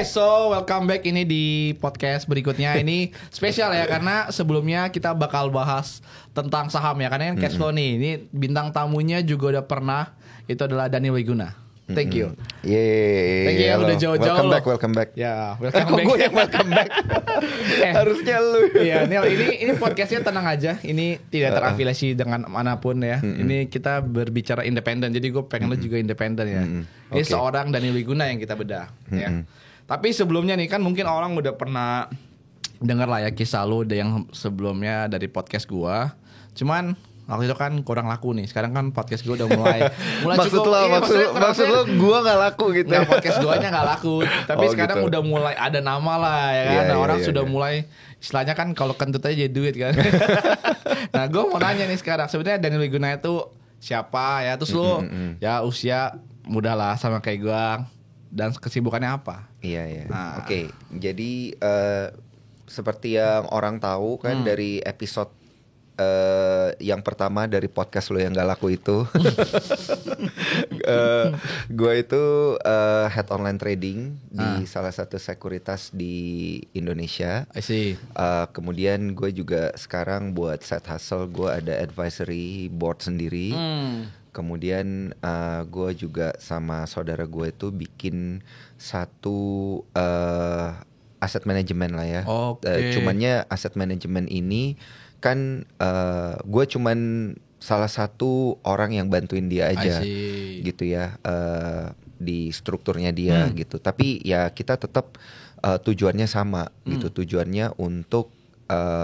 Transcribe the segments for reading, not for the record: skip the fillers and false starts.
So welcome back ini di podcast berikutnya. Ini spesial ya karena sebelumnya kita bakal bahas tentang saham ya. Karena kan cash flow nih. Ini bintang tamunya juga udah pernah. Itu adalah Daniel Wiguna. Thank you. Thank you ya udah jauh-jauh. Welcome back. Ya, welcome Kok back. gue yang welcome back? Harusnya lu. Iya, Neil, ini podcastnya tenang aja. Ini tidak terafiliasi dengan manapun ya. Ini kita berbicara independen. Jadi gue pengen lu juga independen ya. Ini seorang Daniel Wiguna yang kita bedah ya. Tapi sebelumnya nih kan mungkin orang udah pernah dengar lah ya kisah lu yang sebelumnya dari podcast gua. Cuman waktu itu kan kurang laku nih. Sekarang kan podcast gua udah mulai maksud cukup. maksud lo gua gak laku gitu. Nah, podcast guanya gak laku. Tapi sekarang gitu. udah mulai ada nama lah ya kan. Nah, orang sudah mulai istilahnya kan kalau kentut aja jadi duit kan. Nah, gua mau nanya nih sekarang. Sebenarnya Daniel Wiguna itu siapa ya? Terus lu ya usia muda lah sama kayak gua. Dan kesibukannya apa? Iya. Nah. Oke. Jadi seperti yang orang tahu kan dari episode yang pertama dari podcast lo yang gak laku itu, gue itu head online trading di salah satu sekuritas di Indonesia. I see. Kemudian gue juga sekarang buat side hustle, gue ada advisory board sendiri. Kemudian gue juga sama saudara gue itu bikin satu aset manajemen lah ya. Cumannya aset manajemen ini kan gue cuman salah satu orang yang bantuin dia aja gitu ya, di strukturnya dia gitu. Tapi ya kita tetap tujuannya sama gitu. Tujuannya untuk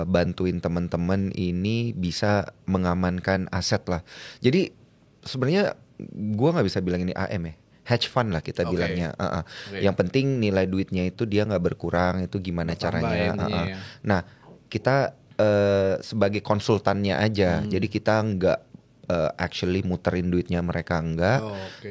bantuin teman-teman ini bisa mengamankan aset lah. Jadi sebenarnya gue nggak bisa bilang ini AM ya, hedge fund lah kita bilangnya. Yang penting nilai duitnya itu dia nggak berkurang, itu gimana caranya. Nah kita sebagai konsultannya aja, jadi kita nggak actually muterin duitnya mereka enggak,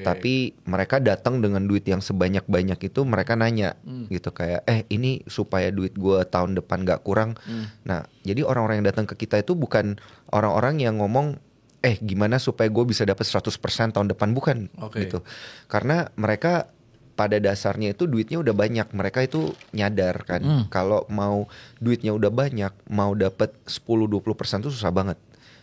tapi mereka datang dengan duit yang sebanyak-banyak itu mereka nanya gitu kayak ini supaya duit gue tahun depan nggak kurang. Nah jadi orang-orang yang datang ke kita itu bukan orang-orang yang ngomong gimana supaya gue bisa dapat 100% tahun depan, bukan gitu. Karena mereka pada dasarnya itu duitnya udah banyak. Mereka itu nyadar kan kalau mau duitnya udah banyak, mau dapat 10-20% itu susah banget.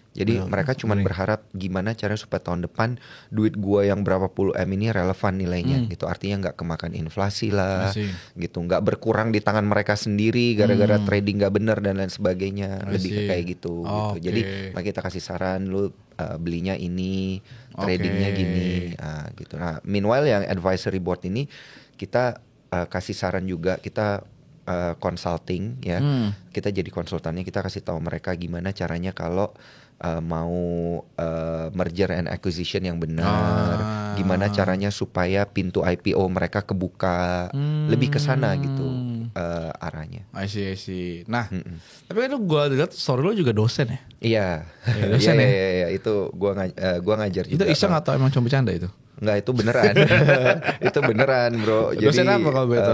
Jadi mereka cuma berharap gimana caranya supaya tahun depan duit gua yang berapa puluh M ini relevan nilainya gitu. Artinya nggak kemakan inflasi lah gitu, nggak berkurang di tangan mereka sendiri gara-gara trading nggak bener dan lain sebagainya. Lebih kayak gitu gitu. Jadi kita kasih saran, lu belinya ini, tradingnya gini gitu. Nah meanwhile yang advisory board ini kita kasih saran juga, kita consulting ya. Kita jadi konsultannya, kita kasih tahu mereka gimana caranya kalau mau merger and acquisition yang benar, gimana caranya supaya pintu IPO mereka kebuka, lebih ke sana gitu arahnya. I see. Nah, tapi kan gue lihat story lo juga dosen ya? Iya. Dosen ya? Iya, itu gua ngajar juga. Itu iseng atau emang cuma bercanda itu? Enggak, itu beneran. Itu beneran bro. Dosen jadi apa kalau begitu?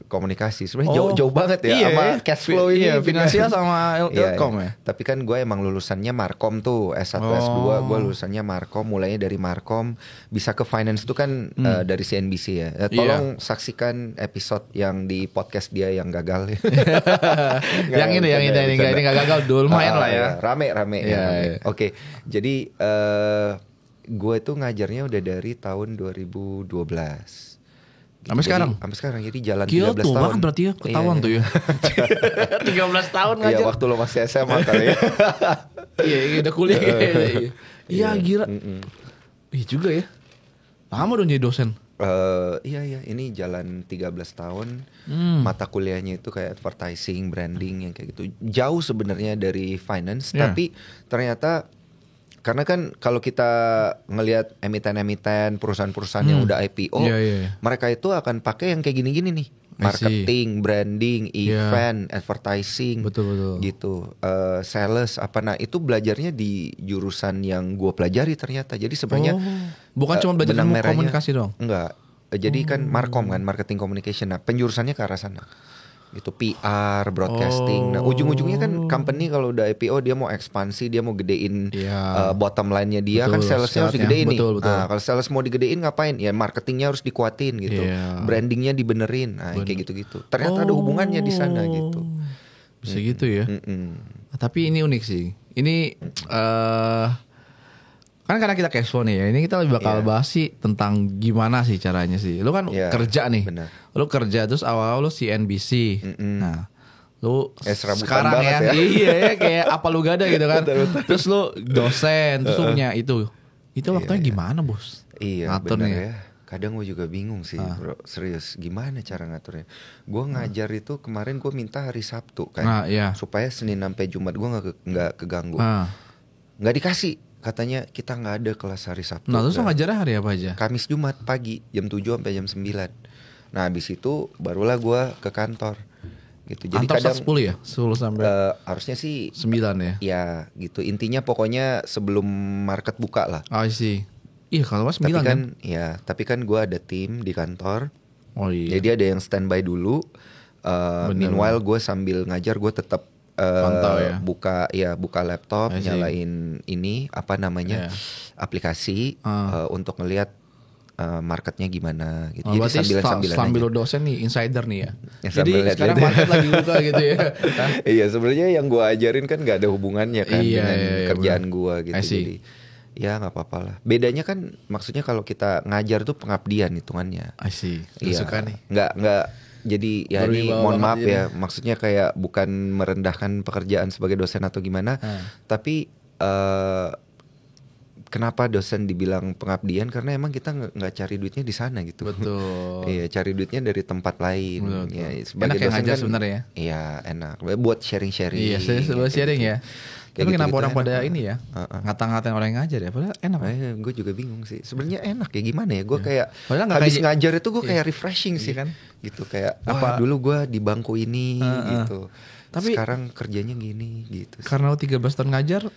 Komunikasi sebenarnya jauh banget ya sama cash flow ini. Iya, finansial sama ilkom ya. Tapi kan gue emang lulusannya Markom tuh, S1 S2 gue lulusannya Markom. Mulainya dari Markom bisa ke finance itu kan dari CNBC ya. Tolong saksikan episode yang di podcast dia yang gagal. Yang ini nggak gagal dulu, lumayan lah ya. Rame. Oke, jadi gue tuh ngajarnya udah dari tahun 2012 gitu. Sampai sekarang? Sampai sekarang, jadi jalan Gila, 13 tahun. Banget berarti ya, ketahuan tuh ya. 13 tahun ngajar. Iya, waktu lo masih SMA kali ya. Iya, udah kuliah. Iya, gila. Iya juga ya. Lama dong jadi dosen. Iya, ini jalan 13 tahun. Mata kuliahnya itu kayak advertising, branding yang kayak gitu. Jauh sebenarnya dari finance, tapi ternyata karena kan kalau kita ngelihat emiten-emiten, perusahaan-perusahaan yang udah IPO, mereka itu akan pakai yang kayak gini-gini nih. Marketing, branding, event, advertising, betul. gitu, sales apa. Nah itu belajarnya di jurusan yang gue pelajari ternyata. Jadi sebenarnya bukan cuma belajar komunikasi dong. Enggak. Jadi kan Markom kan, marketing communication. Nah penjurusannya ke arah sana. gitu, PR, broadcasting. Nah ujung-ujungnya kan company kalau udah IPO dia mau ekspansi, dia mau gedein bottom line-nya dia, kan salesnya harus digedein nih. Nah kalau sales mau digedein ngapain? Ya marketingnya harus dikuatin gitu, brandingnya dibenerin, nah kayak gitu-gitu. Ternyata ada hubungannya di sana gitu. Bisa gitu ya. Tapi ini unik sih. Ini kan karena kita cash flow nih ya, ini kita bakal bahas sih tentang gimana sih caranya sih. Lu kan kerja nih, lu kerja terus awal-awal lu CNBC, nah lu sekarang ya, iya ya kayak apa lu gak ada gitu kan. Terus lu dosen, terus lu punya itu waktunya gimana bos? Iya benar ya. Kadang gue juga bingung sih bro, serius gimana cara ngaturnya. Gue ngajar itu kemarin gue minta hari Sabtu kan, supaya Senin sampai Jumat gue nggak keganggu, nggak dikasih. Katanya kita nggak ada kelas hari Sabtu. Nah terus ngajarnya hari apa aja? Kamis Jumat pagi jam 7 sampai jam 9. Nah habis itu barulah gue ke kantor gitu. Jadi kantor kadang 10 ya? 10 sampai harusnya sih 9 ya? Ya gitu, intinya pokoknya sebelum market buka lah. Oh sih. Iya kalau mas 9 tapi kan ya, tapi kan gue ada tim di kantor. Oh iya. Jadi ada yang standby dulu. Meanwhile gue sambil ngajar gue tetap buka laptop, nyalain ini apa namanya aplikasi untuk ngelihat marketnya gimana gitu. Jadi sambil dosen nih insider nih ya. Jadi sekarang market lagi buka gitu ya. Iya sebenarnya yang gue ajarin kan nggak ada hubungannya kan dengan kerjaan gue gitu. Jadi ya nggak apa-apa lah. Bedanya kan maksudnya kalau kita ngajar tuh pengabdian hitungannya. Iya. Suka nih. Nggak. Jadi ya ini mohon maaf ya, maksudnya kayak bukan merendahkan pekerjaan sebagai dosen atau gimana, tapi kenapa dosen dibilang pengabdian? Karena emang kita nggak cari duitnya di sana gitu. Betul. Iya, cari duitnya dari tempat lain. Betul. Ya, sebagai enak yang ngajar kan, sebenarnya. Iya enak. Buat sharing-sharing. Iya, buat sharing ya. Tapi gitu, kenapa orang pada ini ya ngata-ngatain orang yang ngajar ya? Padahal enak. Gue juga bingung sih. Sebenarnya enak ya gimana ya? Gue kayak habis ngajar itu gue kayak refreshing sih kan. Gitu kayak wah dulu gue di bangku ini gitu. Tapi sekarang kerjanya gini gitu. Karena lo 13 tahun ngajar,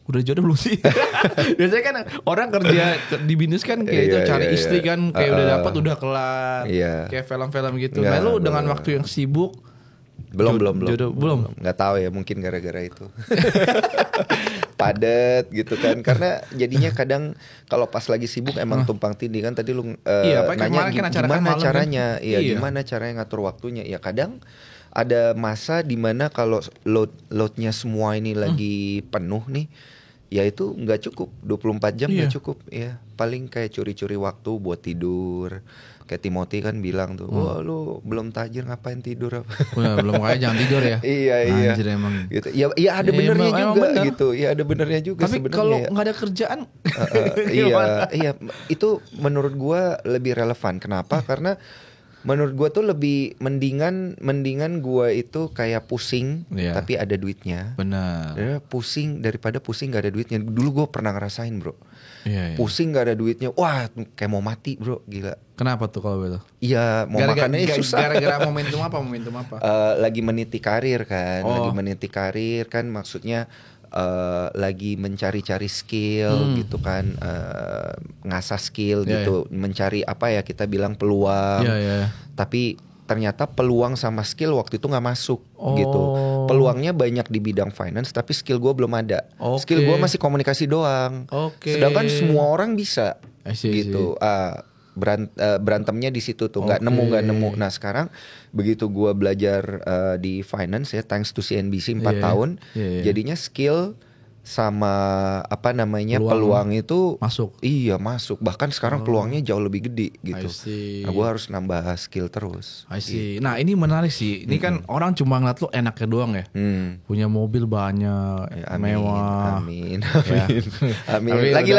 udah jodoh belum sih? Biasanya kan orang kerja di bisnis kan kayak itu cari istri kan kayak udah dapat udah kelar. Kayak film-film gitu. Nah lu dengan waktu yang sibuk belum nggak tahu ya, mungkin gara-gara itu padat gitu kan, karena jadinya kadang kalau pas lagi sibuk emang tumpang tindih kan. Tadi lu nanya gimana caranya kan? Gimana caranya ngatur waktunya ya. Kadang ada masa dimana kalau loadnya semua ini lagi penuh nih, ya itu nggak cukup 24 jam nggak cukup ya, paling kayak curi-curi waktu buat tidur. Kayak Timothy kan bilang tuh, wah lu belum tajir ngapain tidur apa? Belum kayak jangan tidur ya. Iya. Anjir emang. Gitu. Ya ada benernya juga bener. Gitu. Ya ada benernya juga sebenarnya. Tapi kalau nggak ada kerjaan, iya. Itu menurut gua lebih relevan. Kenapa? Karena menurut gua tuh lebih mendingan gua itu kayak pusing tapi ada duitnya. Benar. Ya, pusing daripada pusing nggak ada duitnya. Dulu gua pernah ngerasain bro. Pusing gak ada duitnya, wah kayak mau mati bro, gila. Kenapa tuh kalau begitu? Iya mau makannya susah. Gara-gara momentum apa? Lagi meniti karir kan, maksudnya lagi mencari-cari skill gitu kan, ngasah skill gitu, mencari apa ya kita bilang peluang. Tapi ternyata peluang sama skill waktu itu nggak masuk gitu. Peluangnya banyak di bidang finance, tapi skill gue belum ada. Skill gue masih komunikasi doang. Sedangkan semua orang bisa gitu. Berantemnya di situ tuh, nggak nemu. Nah sekarang begitu gue belajar di finance ya, thanks to CNBC 4 tahun, jadinya skill sama apa namanya peluang itu masuk. Iya masuk. Bahkan sekarang peluangnya jauh lebih gede gitu. Nah, gue harus nambah skill terus. Gitu. Nah ini menarik sih. Ini kan orang cuma ngeliat lo enaknya doang ya. Punya mobil banyak, mewah. Amin. Lagi.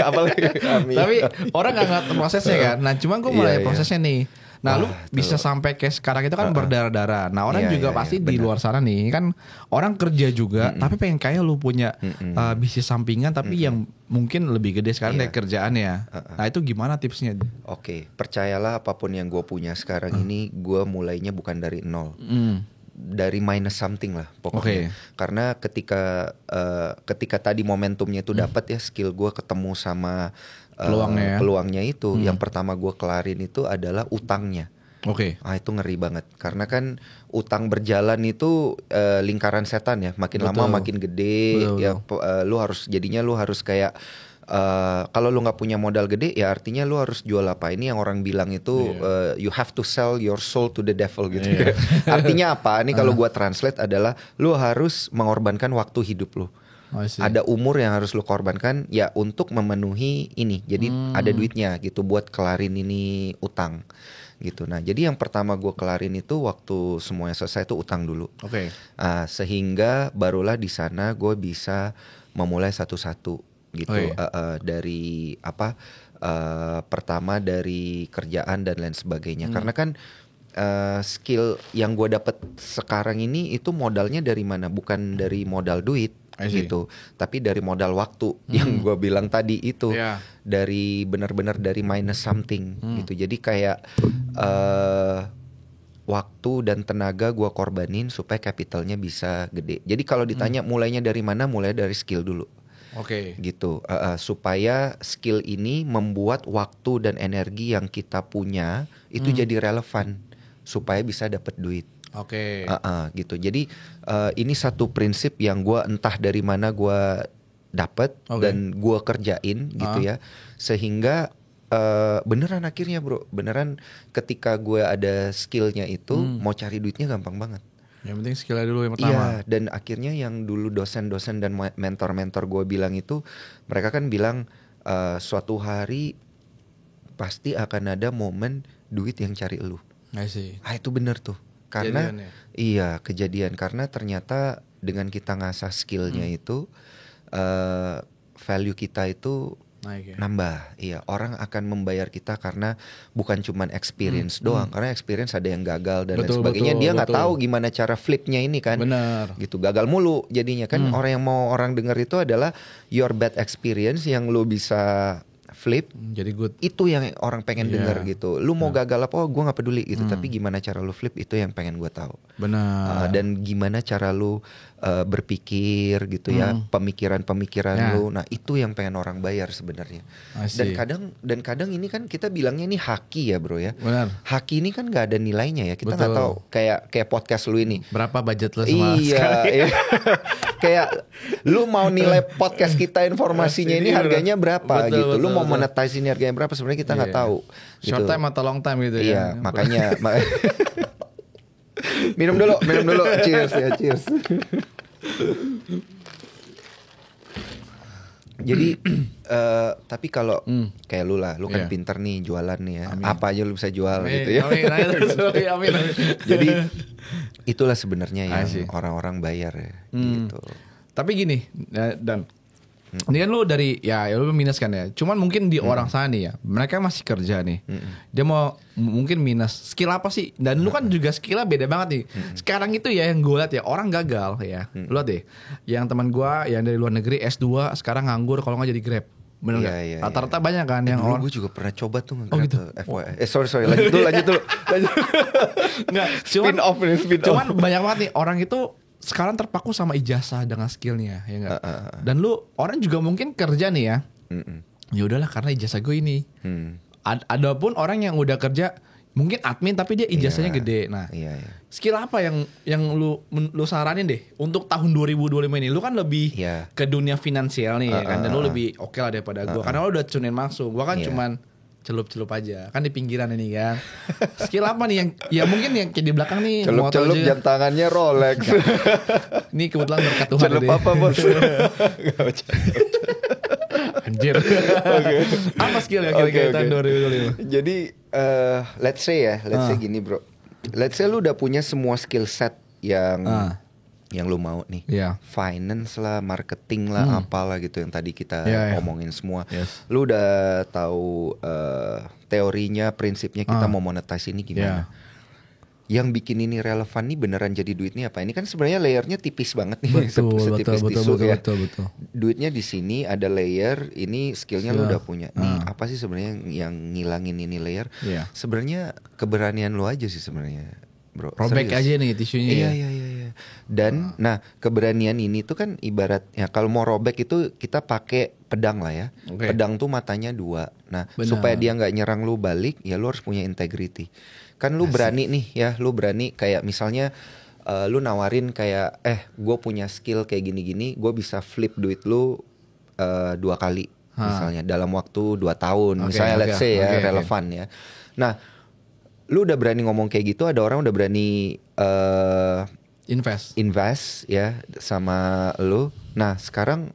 Apalagi. Amin. Tapi orang nggak ngeliat prosesnya kan. Nah cuma gue mulai prosesnya nih. Nah lu bisa sampai kayak sekarang itu kan berdarah-darah. Nah orang juga pasti di luar sana nih kan orang kerja juga tapi pengen kayak lu punya bisnis sampingan tapi yang mungkin lebih gede sekarang dari kerjaannya. Nah itu gimana tipsnya? Oke, percayalah apapun yang gue punya sekarang ini gue mulainya bukan dari nol. Dari minus something lah pokoknya. Karena ketika tadi momentumnya itu dapat ya, skill gue ketemu sama peluangnya itu. Yang pertama gue kelarin itu adalah utangnya. Oke. Ah itu ngeri banget karena kan utang berjalan itu lingkaran setan ya, makin lama makin gede. Betul. Lu harus kayak kalau lu nggak punya modal gede ya artinya lu harus jual apa. Ini yang orang bilang itu you have to sell your soul to the devil gitu. Artinya apa? Ini kalau gua translate adalah lu harus mengorbankan waktu hidup lu. Ada umur yang harus lu korbankan ya untuk memenuhi ini. Jadi ada duitnya gitu buat kelarin ini utang gitu. Nah jadi yang pertama gue kelarin itu waktu semuanya selesai itu utang dulu. Oke. Sehingga barulah di sana gue bisa memulai satu-satu gitu. Dari apa? Pertama dari kerjaan dan lain sebagainya. Karena kan skill yang gue dapet sekarang ini itu modalnya dari mana? Bukan dari modal duit. Gitu, tapi dari modal waktu yang gue bilang tadi itu dari benar-benar dari minus something gitu. Jadi kayak waktu dan tenaga gue korbanin supaya capitalnya bisa gede. Jadi kalau ditanya mulainya dari mana, mulai dari skill dulu. Oke. Gitu, supaya skill ini membuat waktu dan energi yang kita punya itu jadi relevan supaya bisa dapat duit. Oke. Gitu. Jadi ini satu prinsip yang gue entah dari mana gue dapet dan gue kerjain gitu ya. Sehingga beneran akhirnya bro, beneran ketika gue ada skillnya itu mau cari duitnya gampang banget. Yang penting skillnya dulu yang pertama. Iya, dan akhirnya yang dulu dosen-dosen dan mentor-mentor gue bilang itu, mereka kan bilang suatu hari pasti akan ada momen duit yang cari elu. Itu bener tuh. Karena iya kejadian karena ternyata dengan kita ngasah skillnya itu value kita itu naik, nambah. Iya, orang akan membayar kita karena bukan cuman experience doang. Karena experience ada yang gagal dan lain sebagainya. Dia nggak tahu gimana cara flipnya ini kan. Benar. Gitu, gagal mulu jadinya kan. Orang yang mau orang denger itu adalah your bad experience yang lu bisa flip jadi good. Itu yang orang pengen denger gitu. Lu mau gagal apa? Oh, gue nggak peduli gitu. Tapi gimana cara lu flip itu yang pengen gue tahu. Benar. Dan gimana cara lu berpikir gitu ya, pemikiran-pemikiran lu. Nah itu yang pengen orang bayar sebenarnya. Dan kadang ini kan kita bilangnya ini haki ya bro ya. Benar. Haki ini kan nggak ada nilainya ya. Kita nggak tahu kayak podcast lu ini. Berapa budget lu sama iya. Kayak lu mau nilai podcast kita informasinya ini harganya berapa gitu. Lu mau monetize ini harganya berapa sebenarnya kita nggak tahu. Short time atau long time gitu ya. Iya, makanya minum dulu. Cheers ya, cheers. Jadi tapi kalau kayak lu lah, lu kan pinter nih jualan nih ya. Apa aja lu bisa jual gitu ya. Amin. Jadi itulah sebenarnya yang orang-orang bayar ya gitu. Tapi gini, Dan ini kan lu dari ya lu minus kan ya. Cuman mungkin di orang sana nih ya, mereka masih kerja nih. Dia mau mungkin minus skill apa sih? Dan lu kan juga skillnya beda banget nih. Sekarang itu ya yang gue lihat ya orang gagal ya. Lu lihat deh, yang teman gue yang dari luar negeri S2 sekarang nganggur kalau nggak jadi Grab. Bener nggak? Iya. Rata-rata banyak kan yang orang. Gue juga pernah coba tuh nge-Grab gitu? FYI. Sorry lanjut dulu. Nggak, cuman banyak banget nih orang itu sekarang terpaku sama ijazah dengan skillnya ya enggak. Dan lu orang juga mungkin kerja nih ya. Ya udahlah karena ijazah gue ini. Ada pun orang yang udah kerja mungkin admin tapi dia ijazahnya gede. Nah, skill apa yang lu saranin deh untuk tahun 2025 ini? Lu kan lebih ke dunia finansial nih ya kan. Dan lu lebih oke lah daripada gue. Karena lu udah tunin masuk. Gue kan cuman celup-celup aja kan di pinggiran ini kan. Skill apa nih yang ya mungkin yang kayak di belakang nih celup-celup jam tangannya Rolex. Ini kebetulan berkat Tuhan. Celup apa bos? Anjir. Apa skill yang kira-kira tahun 2025? Jadi let's say gini bro. Let's say lu udah punya semua skill set yang lu mau nih. Finance lah, marketing lah, apalah gitu yang tadi kita omongin semua. Lu udah tahu teorinya, prinsipnya kita mau monetize ini gimana. Yang bikin ini relevan nih beneran jadi duitnya apa? Ini kan sebenarnya layernya tipis banget nih. Setipis tisu ya. Betul. Duitnya di sini ada layer, ini skillnya lu udah punya. Nih apa sih sebenarnya yang ngilangin ini layer? Sebenarnya keberanian lu aja sih sebenarnya, bro. Robek aja nih tisunya. Iya. Dan nah keberanian ini tuh kan ibaratnya kalau mau robek itu kita pakai pedang lah ya. Pedang tuh matanya 2. Nah supaya dia nggak nyerang lu balik ya lu harus punya integrity. Kan lu berani nih ya, lu berani kayak misalnya lu nawarin kayak gue punya skill kayak gini-gini, gue bisa flip duit lu 2 kali misalnya dalam waktu 2 tahun misalnya let's say ya relevan ya. Nah lu udah berani ngomong kayak gitu, ada orang udah berani invest ya sama lu. Nah sekarang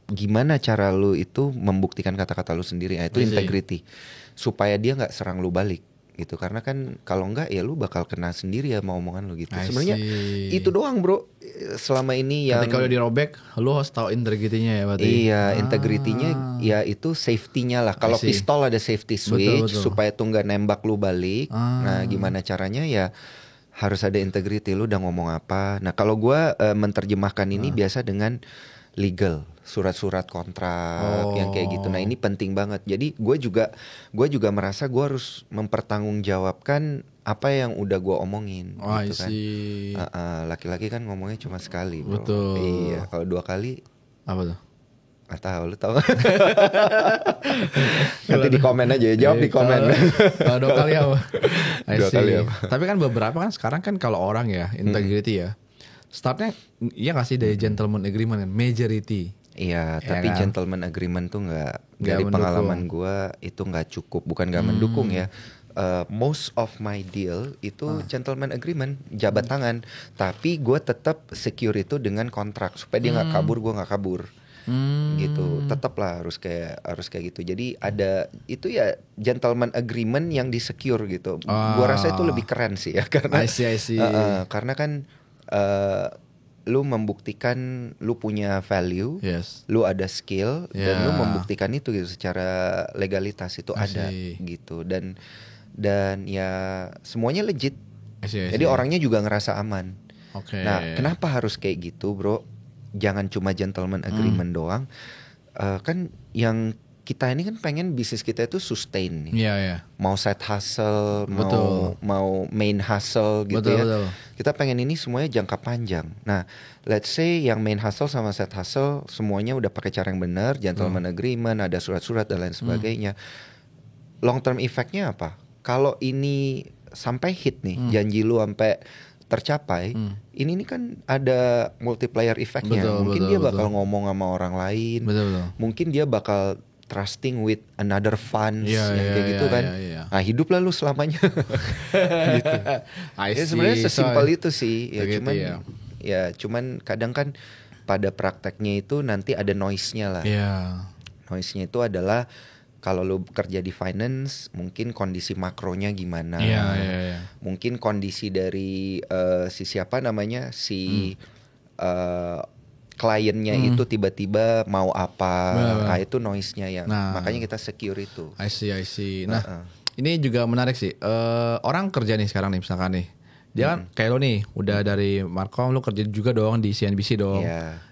gimana cara lu itu membuktikan kata-kata lu sendiri? Itu integrity supaya dia nggak serang lu balik gitu, karena kan kalau enggak ya lu bakal kena sendiri ya mau omongan lu gitu. Sebenarnya itu doang bro selama ini yang kalau dirobek lu harus tahu integritinya ya berarti. Iya integritinya ya itu safety-nya lah. Kalau pistol ada safety switch betul. Supaya tuh nggak nembak lu balik. Nah gimana caranya ya harus ada integrity, lu udah ngomong apa. Nah kalau gua menerjemahkan ini biasa dengan legal, surat-surat kontrak yang kayak gitu. Nah ini penting banget. Jadi gue juga merasa gue harus mempertanggungjawabkan apa yang udah gue omongin. Gitu kan. Laki-laki kan ngomongnya cuma sekali, bro. Betul. Iya. Kalau 2 kali, apa tuh? Nggak tahu, lu tahu? Nanti di komen aja, jawab di komen. Kalau 2 kali apa? 2 kali apa? Tapi kan beberapa kan sekarang kan kalau orang ya integrity ya. Startnya iya nggak sih dari gentleman agreement kan, majority. Iya, tapi kan? Gentleman agreement tuh nggak dari mendukung. Pengalaman gue itu nggak cukup, bukan nggak mendukung ya. Most of my deal itu gentleman agreement, jabat tangan. Tapi gue tetap secure itu dengan kontrak supaya dia nggak kabur, gue nggak kabur. Gitu, tetaplah harus kayak gitu. Jadi ada itu ya gentleman agreement yang di secure gitu. Gue rasa itu lebih keren sih ya karena I see. Karena kan lu membuktikan lu punya value, lu ada skill, dan lu membuktikan itu gitu secara legalitas itu ada gitu, dan ya semuanya legit. Jadi orangnya juga ngerasa aman. Nah kenapa harus kayak gitu bro? Jangan cuma gentleman agreement doang. Kan yang kita ini kan pengen bisnis kita itu sustain nih. Mau side hustle, mau main hustle gitu betul. Kita pengen ini semuanya jangka panjang. Nah, let's say yang main hustle sama side hustle semuanya udah pakai cara yang benar, gentleman agreement, ada surat-surat dan lain sebagainya. Long term effect-nya apa? Kalau ini sampai hit nih, janji lu sampai tercapai, ini kan ada multiplier effect-nya. Mungkin dia bakal ngomong sama orang lain. Mungkin dia bakal trusting with another funds yang kayak gitu kan. Nah hiduplah lu selamanya. Gitu. Ya sebenarnya sesimpel itu sih. Ya cuman kadang kan pada prakteknya itu nanti ada noise-nya lah. Noise-nya itu adalah kalau lu kerja di finance, mungkin kondisi makronya gimana. Mungkin kondisi dari si siapa namanya kliennya itu tiba-tiba mau apa, nah itu noise-nya ya. Makanya kita secure itu. I see. Nah, ini juga menarik sih. Orang kerja nih sekarang nih misalkan nih, dia kan kayak lo nih, udah dari Markom lo kerja juga dong di CNBC dong.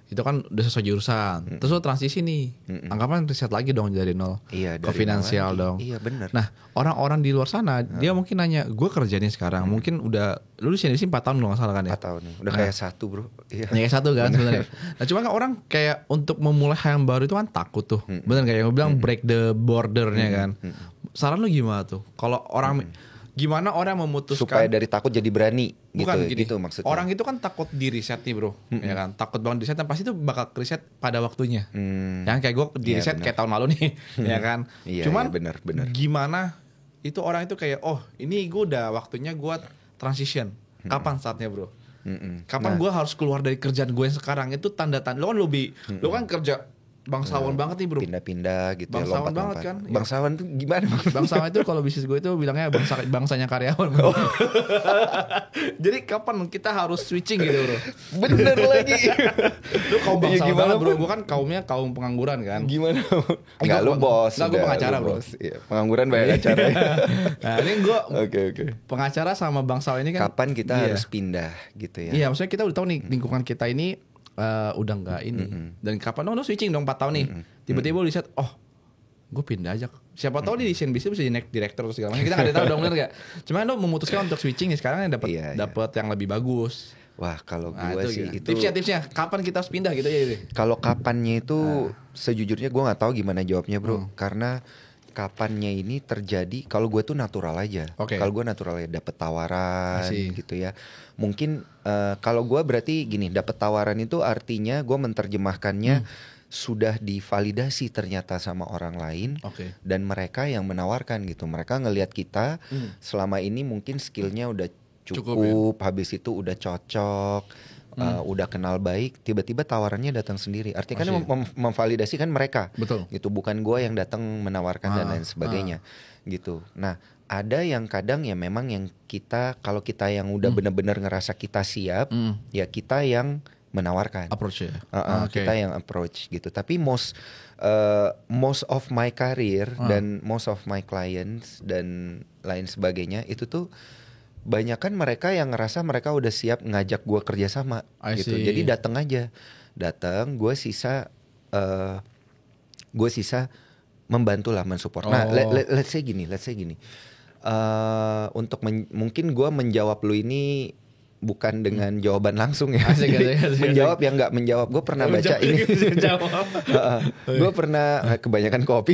Itu kan udah sesuai jurusan. Terus lo transisi nih, anggapan riset lagi dong dari nol ke finansial dong. Iya benar. Nah orang-orang di luar sana dia mungkin nanya, gue kerja nih sekarang, mungkin udah lu di sini 4 tahun kalau nggak salah kan ya? 4 tahun, udah kayak 1 bro. Kayak 1 kan sebenarnya. Nah cuma kan orang kayak untuk memulai hal yang baru itu kan takut tuh, bener kayak yang bilang break the bordernya kan. Saran lu gimana tuh? Kalau orang gimana orang memutuskan supaya dari takut jadi berani gitu. Bukan gini, gitu maksudnya. Orang itu kan takut di riset nih bro, ya kan? Takut banget di riset, dan pasti itu bakal riset pada waktunya. Yang kayak gue di riset kayak tahun lalu nih, ya kan? Cuman bener. gimana itu orang itu kayak ini gue udah waktunya gue transition. Kapan saatnya bro? Kapan gue harus keluar dari kerjaan gue yang sekarang? Itu tanda-tanda. Lo kan kerja bangsawan banget nih bro, pindah-pindah gitu, bangsawan ya, banget kan. Bangsawan tuh gimana? Bangsawan itu kalau bisnis gue itu bilangnya bangsanya karyawan. Jadi kapan kita harus switching gitu bro? Bener lagi. Lu kaum bangsawan banget bro, gue kan kaumnya kaum pengangguran kan. Gimana? Enggak, lu bos. Enggak, gue pengacara bro. Iya, pengangguran banyak acara. Nah ini gue Oke. pengacara sama bangsawan ini kan. Kapan kita harus pindah gitu ya? Iya, maksudnya kita udah tahu nih lingkungan kita ini udah nggak ini, dan kapan lo switching dong 4 tahun nih, tiba-tiba lu lihat gue pindah aja, siapa tahu di CNBC bisa jadi direktur atau segala macam, kita nggak tahu dong, bener nggak? Cuma lo memutuskan untuk switching nih sekarang yang dapat yang lebih bagus. Wah, kalau gue sih itu tipsnya kapan kita harus pindah gitu ya? Kalau kapannya itu sejujurnya gue nggak tahu gimana jawabnya bro, karena kapannya ini terjadi kalau gue tuh natural aja. Kalau gue natural aja dapet tawaran gitu ya. Mungkin kalau gue berarti gini, dapet tawaran itu artinya gue menerjemahkannya sudah divalidasi ternyata sama orang lain dan mereka yang menawarkan gitu. Mereka ngelihat kita selama ini mungkin skillnya udah cukup ya? Habis itu udah cocok, udah kenal baik, tiba-tiba tawarannya datang sendiri. Artinya kan memvalidasi kan mereka. Betul. Gitu, bukan gue yang datang menawarkan dan lain sebagainya. Gitu. Nah, ada yang kadang ya memang yang kita, kalau kita yang udah benar-benar ngerasa kita siap, ya kita yang menawarkan. Approach ya. Kita yang approach gitu. Tapi most of my career dan most of my clients dan lain sebagainya itu tuh banyak kan mereka yang ngerasa mereka udah siap ngajak gue kerjasama gitu. Jadi datang aja, gue sisa membantu lah, mensupport. Nah, let's say gini. Untuk mungkin gue menjawab lu ini bukan dengan jawaban langsung ya. Asik. Menjawab yang nggak menjawab. Gue pernah baca ini. Gue pernah kebanyakan kopi.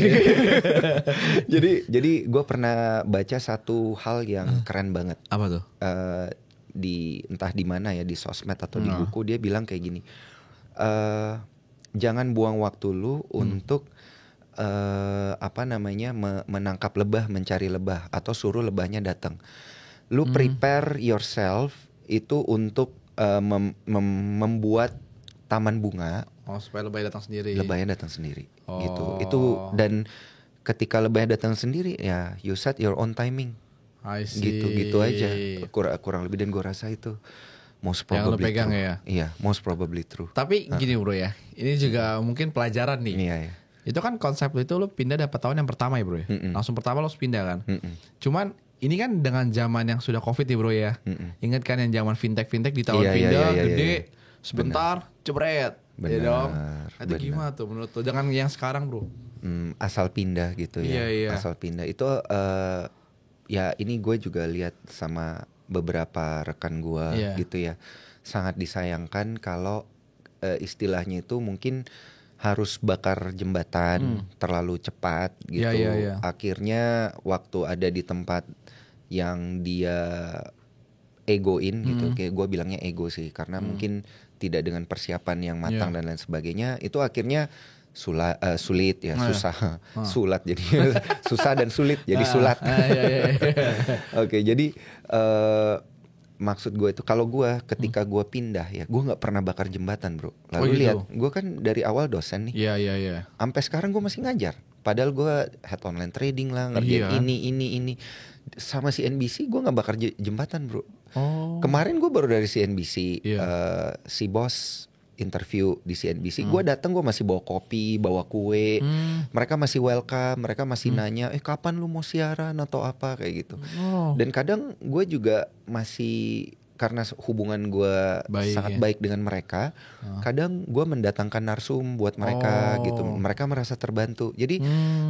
jadi gue pernah baca satu hal yang keren banget. Apa tuh? Entah di mana ya, di sosmed atau di buku, dia bilang kayak gini. Jangan buang waktu lu untuk menangkap lebah, mencari lebah, atau suruh lebahnya datang. Lu prepare yourself itu untuk membuat taman bunga. Supaya lebahnya datang sendiri. Lebahnya datang sendiri, gitu. Itu, dan ketika lebahnya datang sendiri, ya you set your own timing. Gitu aja. Kurang lebih, dan gue rasa itu most probably yang lo pegang true. Ya. Iya, most probably true. Tapi gini bro ya, ini juga mungkin pelajaran nih. Iya. Itu kan konsep itu lo pindah dapat tahun yang pertama ya bro ya. Langsung pertama lo harus pindah kan. Cuman ini kan dengan zaman yang sudah covid nih bro ya. Ingat kan yang zaman fintech di tahun pindah gede, sebentar jebret. Benar. Ya dong. Itu gimana tuh menurut lo? Jangan yang sekarang bro. Asal pindah gitu ya. Iya. Asal pindah itu ya ini gue juga lihat sama beberapa rekan gue gitu ya. Sangat disayangkan kalau istilahnya itu mungkin harus bakar jembatan terlalu cepat gitu. Akhirnya waktu ada di tempat yang dia egoin gitu, kayak gue bilangnya ego sih, karena mungkin tidak dengan persiapan yang matang dan lain sebagainya, itu akhirnya sulit ya, susah, sulat jadi susah dan sulit jadi sulat. Oke, jadi maksud gue itu kalau gue ketika gue pindah ya, gue nggak pernah bakar jembatan bro. Lalu lihat, gue kan dari awal dosen nih. Iya. Sampai sekarang gue masih ngajar. Padahal gue head online trading lah, ngerjain ini. Sama CNBC gue nggak bakar jembatan bro. Kemarin gue baru dari CNBC, si bos interview di CNBC, gue datang gue masih bawa kopi, bawa kue, mereka masih welcome, mereka masih nanya, kapan lu mau siaran atau apa kayak gitu. Dan kadang gue juga masih, karena hubungan gue sangat baik dengan mereka, kadang gue mendatangkan narsum buat mereka gitu, mereka merasa terbantu. Jadi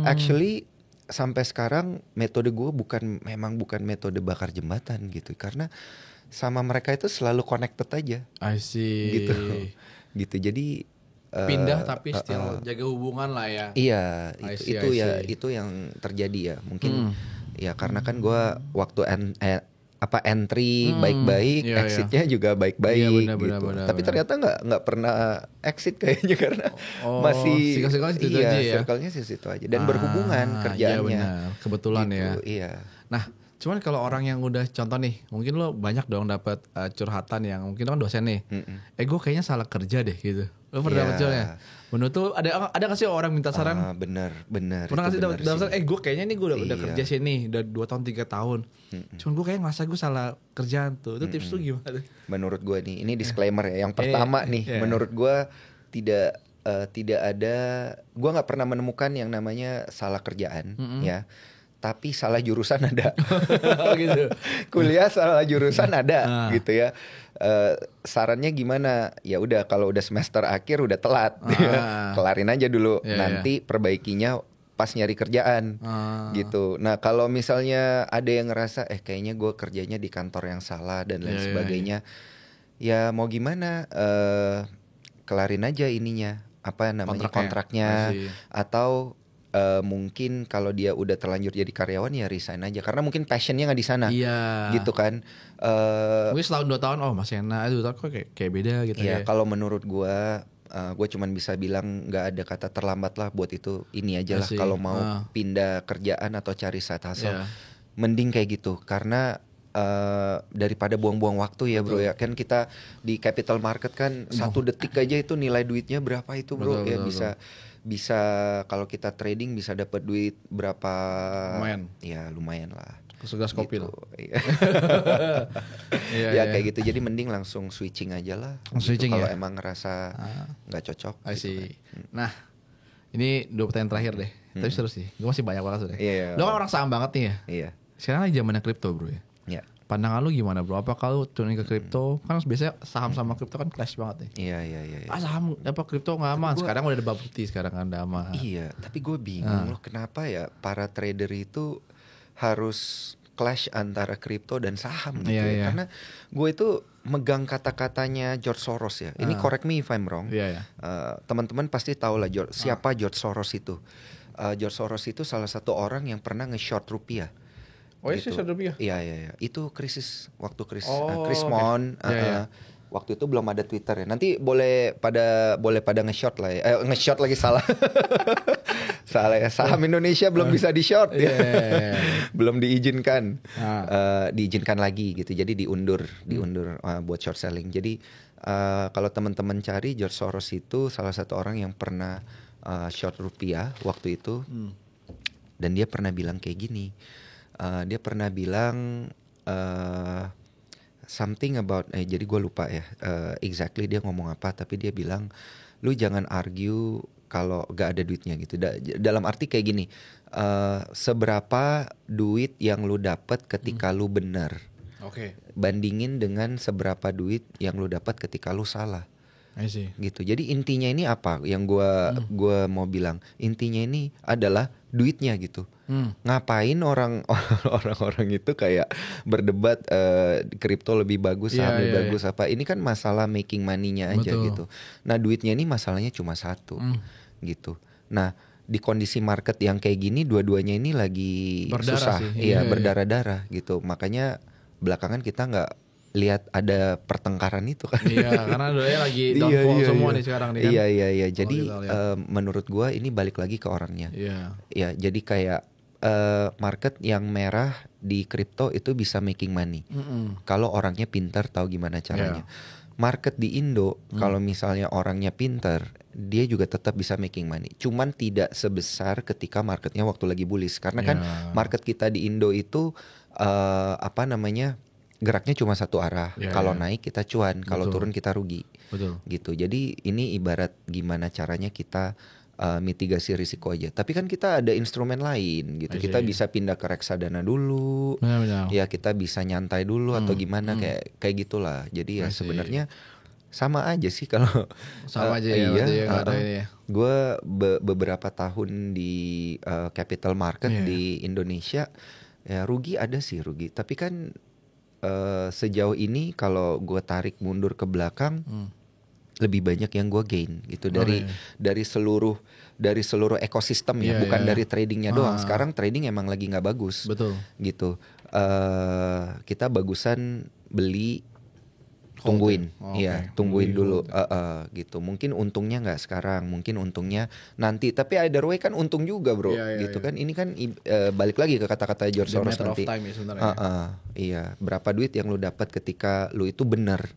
actually sampai sekarang metode gue memang bukan metode bakar jembatan gitu, karena sama mereka itu selalu connected aja. I see. Gitu. Jadi pindah tapi still jaga hubungan lah ya. Iya, itu yang terjadi ya. Mungkin ya karena kan gue waktu entry baik-baik, exitnya juga baik-baik gitu. Tapi ternyata nggak pernah exit kayaknya, karena masih circle-nya situ aja dan berhubungan kerjaannya. Iya benar, kebetulan gitu, ya. Iya. Nah, cuman kalau orang yang udah contoh nih, mungkin lo banyak dong dapat curhatan yang mungkin lo kan dosen nih. Gue kayaknya salah kerja deh gitu. Lo pernah dapat ya? Menurut tuh ada nggak sih orang minta saran? Bener. Pernah nggak sih dapat saran? Gue kayaknya nih gue udah kerja sini udah 2 tahun 3 tahun. Cuman gue kayak ngerasa gue salah kerjaan tuh. Itu tips tuh gimana? Menurut gue nih, ini disclaimer ya. Yang pertama nih, menurut gue tidak ada. Gue nggak pernah menemukan yang namanya salah kerjaan, ya. Tapi salah jurusan ada. Gitu. Kuliah salah jurusan ada, gitu ya. Sarannya gimana? Ya udah, kalau udah semester akhir udah telat, kelarin aja dulu. Nanti perbaikinya pas nyari kerjaan, gitu. Nah kalau misalnya ada yang ngerasa kayaknya gue kerjanya di kantor yang salah dan lain sebagainya, ya mau gimana, kelarin aja ininya, apa namanya kontraknya, atau mungkin kalau dia udah terlanjur jadi karyawan ya resign aja, karena mungkin passionnya nggak di sana, gitu kan. Mungkin setahun 2 tahun masih enak, 2 tahun kok kayak beda gitu ya. Kalau menurut gue cuman bisa bilang nggak ada kata terlambat lah buat itu, ini aja lah kalau mau pindah kerjaan atau cari side hustle, mending kayak gitu, karena daripada buang-buang waktu ya bro. Ya kan kita di capital market kan 1 detik aja itu nilai duitnya berapa itu bro. Bisa kalau kita trading bisa dapat duit berapa, lumayan. Ya lumayan lah, segelas kopi gitu. Ya kayak gitu, jadi mending langsung switching aja lah gitu, kalau emang ngerasa nggak cocok gitu kan. Nah ini 2 pertanyaan terakhir deh, tapi seru sih, gue masih banyak banget udah. Lo kan orang saham banget nih ya. Sekarang lagi zamannya kripto bro ya. Pandangan lu gimana bro? Apa kalau turunin ke kripto? Kan biasanya saham sama kripto kan clash banget nih. Iya. Saham apa kripto nggak aman? Sekarang udah ada bukti, sekarang kan udah aman. Iya, tapi gue bingung loh kenapa ya para trader itu harus clash antara kripto dan saham gitu ya. Karena gue itu megang kata-katanya George Soros ya. Ini correct me if I'm wrong. Teman-teman pasti tahu lah siapa George Soros itu. George Soros itu salah satu orang yang pernah nge-short rupiah. Gitu. Rupiah? Iya. Itu krisis Chris Mon. Waktu itu belum ada Twitter ya. Nanti boleh pada nge-short lah ya. Nge-short lagi salah. Salah ya. Saham Indonesia belum bisa di-short ya. Belum diizinkan. Diizinkan lagi gitu. Jadi diundur buat short selling. Jadi kalau teman-teman cari, George Soros itu salah satu orang yang pernah short rupiah waktu itu. Dan dia pernah bilang kayak gini. Dia pernah bilang something about jadi gue lupa ya exactly dia ngomong apa, tapi dia bilang lu jangan argue kalau gak ada duitnya gitu. Dalam arti kayak gini, seberapa duit yang lu dapat ketika lu benar, bandingin dengan seberapa duit yang lu dapat ketika lu salah. Gitu. Jadi intinya ini apa yang gua mau bilang? Intinya ini adalah duitnya gitu. Ngapain orang-orang itu kayak berdebat kripto lebih bagus, saham lebih bagus apa? Ini kan masalah making money-nya aja gitu. Nah, duitnya ini masalahnya cuma satu. Gitu. Nah, di kondisi market yang kayak gini dua-duanya ini lagi susah. Berdarah-darah gitu. Makanya belakangan kita nggak lihat ada pertengkaran itu kan. Karena doanya lagi downfall semua nih sekarang nih kan. Iya. Jadi menurut gua ini balik lagi ke orangnya. Ya, jadi kayak market yang merah di kripto itu bisa making money. Kalau orangnya pintar, tahu gimana caranya. Market di Indo kalau misalnya orangnya pintar, dia juga tetap bisa making money. Cuman tidak sebesar ketika marketnya waktu lagi bullish. Karena kan market kita di Indo itu geraknya cuma satu arah. Kalau naik kita cuan, kalau turun kita rugi. Gitu. Jadi ini ibarat gimana caranya kita mitigasi risiko aja. Tapi kan kita ada instrumen lain gitu. Kita bisa pindah ke reksadana dulu. Ya kita bisa nyantai dulu atau gimana kayak gitulah. Jadi ya sebenarnya sama aja sih kalau sama aja ya. Gue beberapa tahun di capital market di Indonesia ya rugi rugi. Tapi kan sejauh ini kalau gue tarik mundur ke belakang lebih banyak yang gue gain gitu dari seluruh ekosistem ya, bukan dari tradingnya doang. Sekarang trading emang lagi nggak bagus, gitu. Kita bagusan beli, tungguin, tungguin dulu, gitu. Mungkin untungnya nggak sekarang, mungkin untungnya nanti. Tapi either way kan untung juga bro, gitu kan. Ini kan balik lagi ke kata-kata George Soros nanti. Iya, berapa duit yang lu dapat ketika lu itu benar,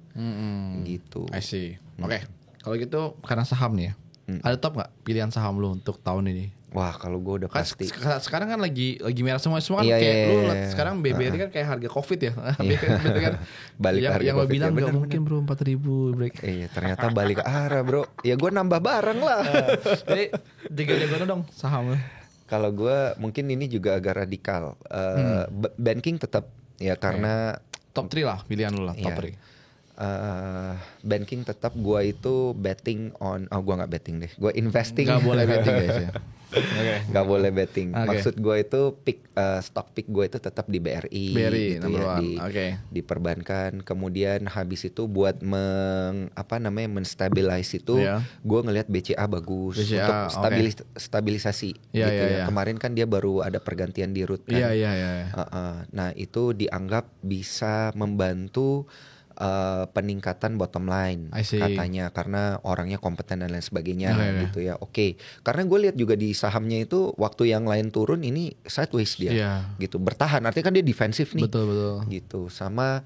gitu. I see. Oke, kalau gitu karena saham nih ya, ada top nggak pilihan saham lu untuk tahun ini? Wah, kalau gue udah pasti. Sekarang kan lagi merah semua kan kayak lu sekarang BBRI kan kayak harga Covid ya. Kan balik harga yang lo bilang nggak mungkin bro 4.000 break. Iya, ternyata balik arah bro. Ya gue nambah barang lah. Jadi jaga-jaga dong saham. Kalau gue mungkin ini juga agak radikal. Banking tetap ya karena top 3 lah pilihan lu lah, top 3. Banking tetap gua itu betting on, gua nggak betting deh, gua investing. Nggak boleh betting guys ya. Okay. Nggak boleh betting. Okay. Maksud gua itu stock pick gua itu tetap di BRI gitu ya, di perbankan. Kemudian habis itu buat menstabilize itu, gua ngelihat BCA bagus untuk stabilisasi gitu ya. Kemarin kan dia baru ada pergantian di root kan. Nah itu dianggap bisa membantu peningkatan bottom line katanya, karena orangnya kompeten dan lain sebagainya gitu ya. Karena gue lihat juga di sahamnya itu waktu yang lain turun ini sideways dia gitu, bertahan, artinya kan dia defensif nih. Betul. Gitu. Sama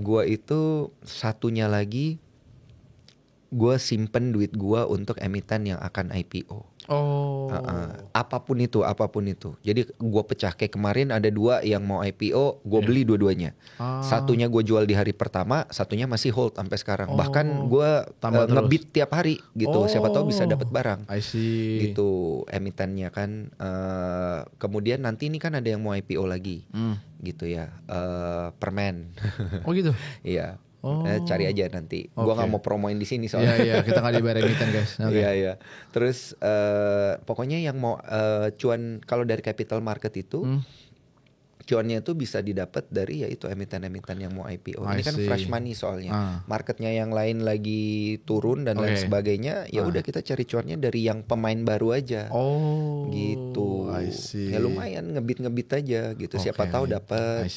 gue itu satunya lagi, gue simpen duit gue untuk emiten yang akan IPO. Apapun itu. Jadi gue pecah, kayak kemarin ada 2 yang mau IPO, gue beli dua-duanya. Satunya gue jual di hari pertama, satunya masih hold sampai sekarang. Bahkan gue ngebit tiap hari gitu. Siapa tahu bisa dapat barang. Gitu emitennya kan. Kemudian nanti ini kan ada yang mau IPO lagi, gitu ya. Permen. Gitu. Iya. Cari aja nanti. Gua nggak mau promoin di sini soalnya. Iya, kita nggak dibayar emiten guys. Iya. Terus pokoknya yang mau cuan kalau dari capital market itu, cuannya itu bisa didapat dari yaitu emiten-emiten yang mau IPO. Ini kan fresh money soalnya. Marketnya yang lain lagi turun dan lain sebagainya. Ya udah kita cari cuannya dari yang pemain baru aja. Gitu. Ya lumayan ngebit aja gitu. Siapa tahu dapat.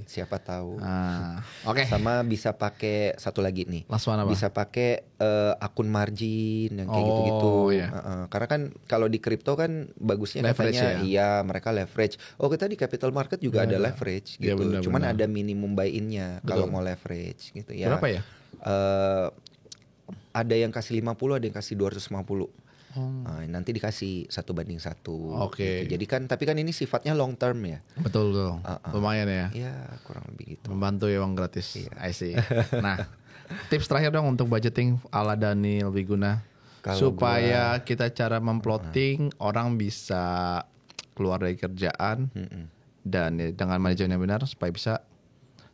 Siapa tahu. Sama bisa pakai satu lagi nih. Bisa pakai akun margin yang kayak gitu-gitu. Karena kan kalau di kripto kan bagusnya leverage katanya iya mereka leverage. Kita di capital market juga ada leverage gitu. Cuman ada minimum buy-in-nya kalau mau leverage gitu ya. Berapa ya? Ada yang kasih 50, ada yang kasih 250. Nanti dikasih 1:1. Gitu. Jadi kan tapi kan ini sifatnya long term ya. Betul. Lumayan ya. Iya, kurang lebih gitu. Membantu ya, uang gratis. I see. Nah, tips terakhir dong untuk budgeting ala Daniel Wiguna. Supaya kita cara memplotting orang bisa keluar dari kerjaan dan dengan manajemen yang benar supaya bisa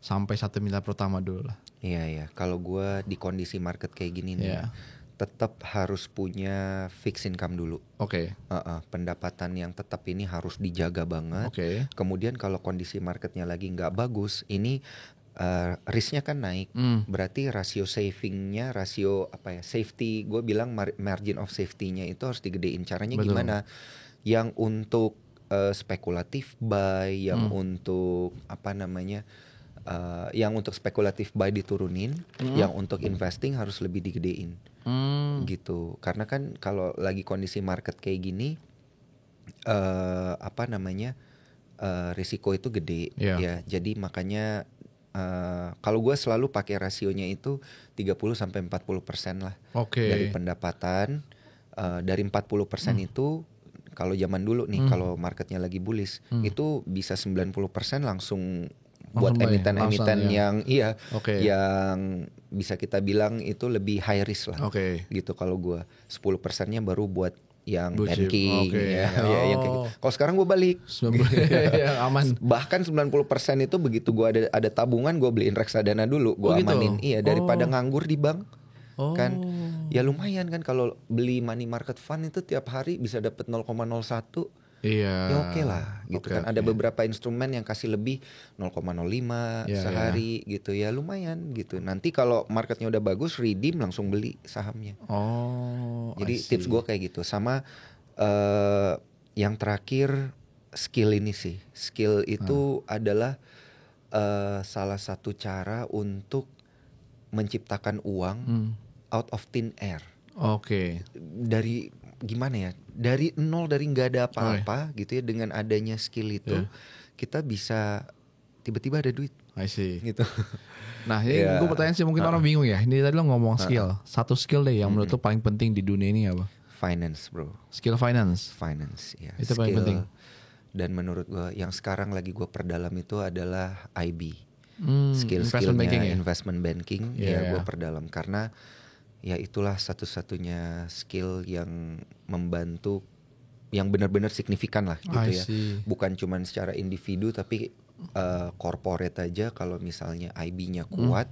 sampai 1 miliar pertama dulu lah. Iya. Kalau gue di kondisi market kayak gini nih, tetap harus punya fixed income dulu. Pendapatan yang tetap ini harus dijaga banget. Kemudian kalau kondisi marketnya lagi nggak bagus, ini risknya kan naik. Berarti rasio savingnya, safety, gue bilang margin of safety-nya itu harus digedein. Caranya gimana? Yang untuk spekulatif buy, yang untuk yang untuk spekulatif buy diturunin, yang untuk investing harus lebih digedein. Gitu. Karena kan kalau lagi kondisi market kayak gini, risiko itu gede ya. Jadi makanya kalau gue selalu pakai rasionya itu 30-40% lah dari pendapatan. Dari 40% itu kalau zaman dulu nih, kalau marketnya lagi bullish, itu bisa 90% langsung buat emiten-emiten yang yang bisa kita bilang itu lebih high risk lah. Gitu. Kalau gue 10%-nya baru buat yang banking yang kayak gitu. Kalau sekarang gue balik aman. Bahkan 90% itu begitu gue ada tabungan, gue beliin reksadana dulu, gue amanin. Daripada nganggur di bank. Kan ya lumayan kan kalau beli money market fund itu tiap hari bisa dapat 0,01. Ya oke lah gitu kan. Ada beberapa instrumen yang kasih lebih 0,05 sehari gitu ya, lumayan gitu. Nanti kalau marketnya udah bagus, redeem langsung beli sahamnya. Jadi tips gue kayak gitu. Sama yang terakhir, skill ini sih. Skill itu adalah salah satu cara untuk menciptakan uang out of thin air. Dari gimana ya? Dari nol, dari nggak ada apa-apa gitu ya. Dengan adanya skill itu kita bisa tiba-tiba ada duit. Gitu. Nah, ini gue pertanyaan sih, mungkin orang bingung ya. Ini tadi lo ngomong skill. Satu skill deh yang menurut lo paling penting di dunia ini apa? Finance, bro. Skill finance. Ya. Itu paling penting. Dan menurut gue yang sekarang lagi gue perdalam itu adalah IB. Skill-skillnya investment banking ya gue perdalam, karena ya itulah satu-satunya skill yang membantu yang benar-benar signifikan lah gitu ya. Bukan cuman secara individu tapi corporate aja kalau misalnya IB-nya kuat,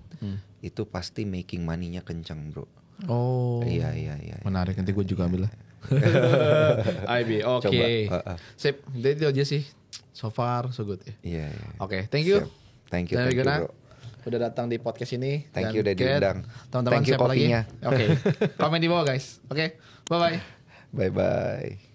itu pasti making money-nya kencang, bro. Oh. Iya. Menarik, nanti gue juga ambil lah. IB, oke. Sip, itu aja sih. So far, so good ya. Iya. Oke, thank you. Thank you, bro. Udah datang di podcast ini. Thank you udah diundang. Teman-teman siapa lagi? Oke. Komen di bawah guys. Oke, bye-bye. Bye-bye.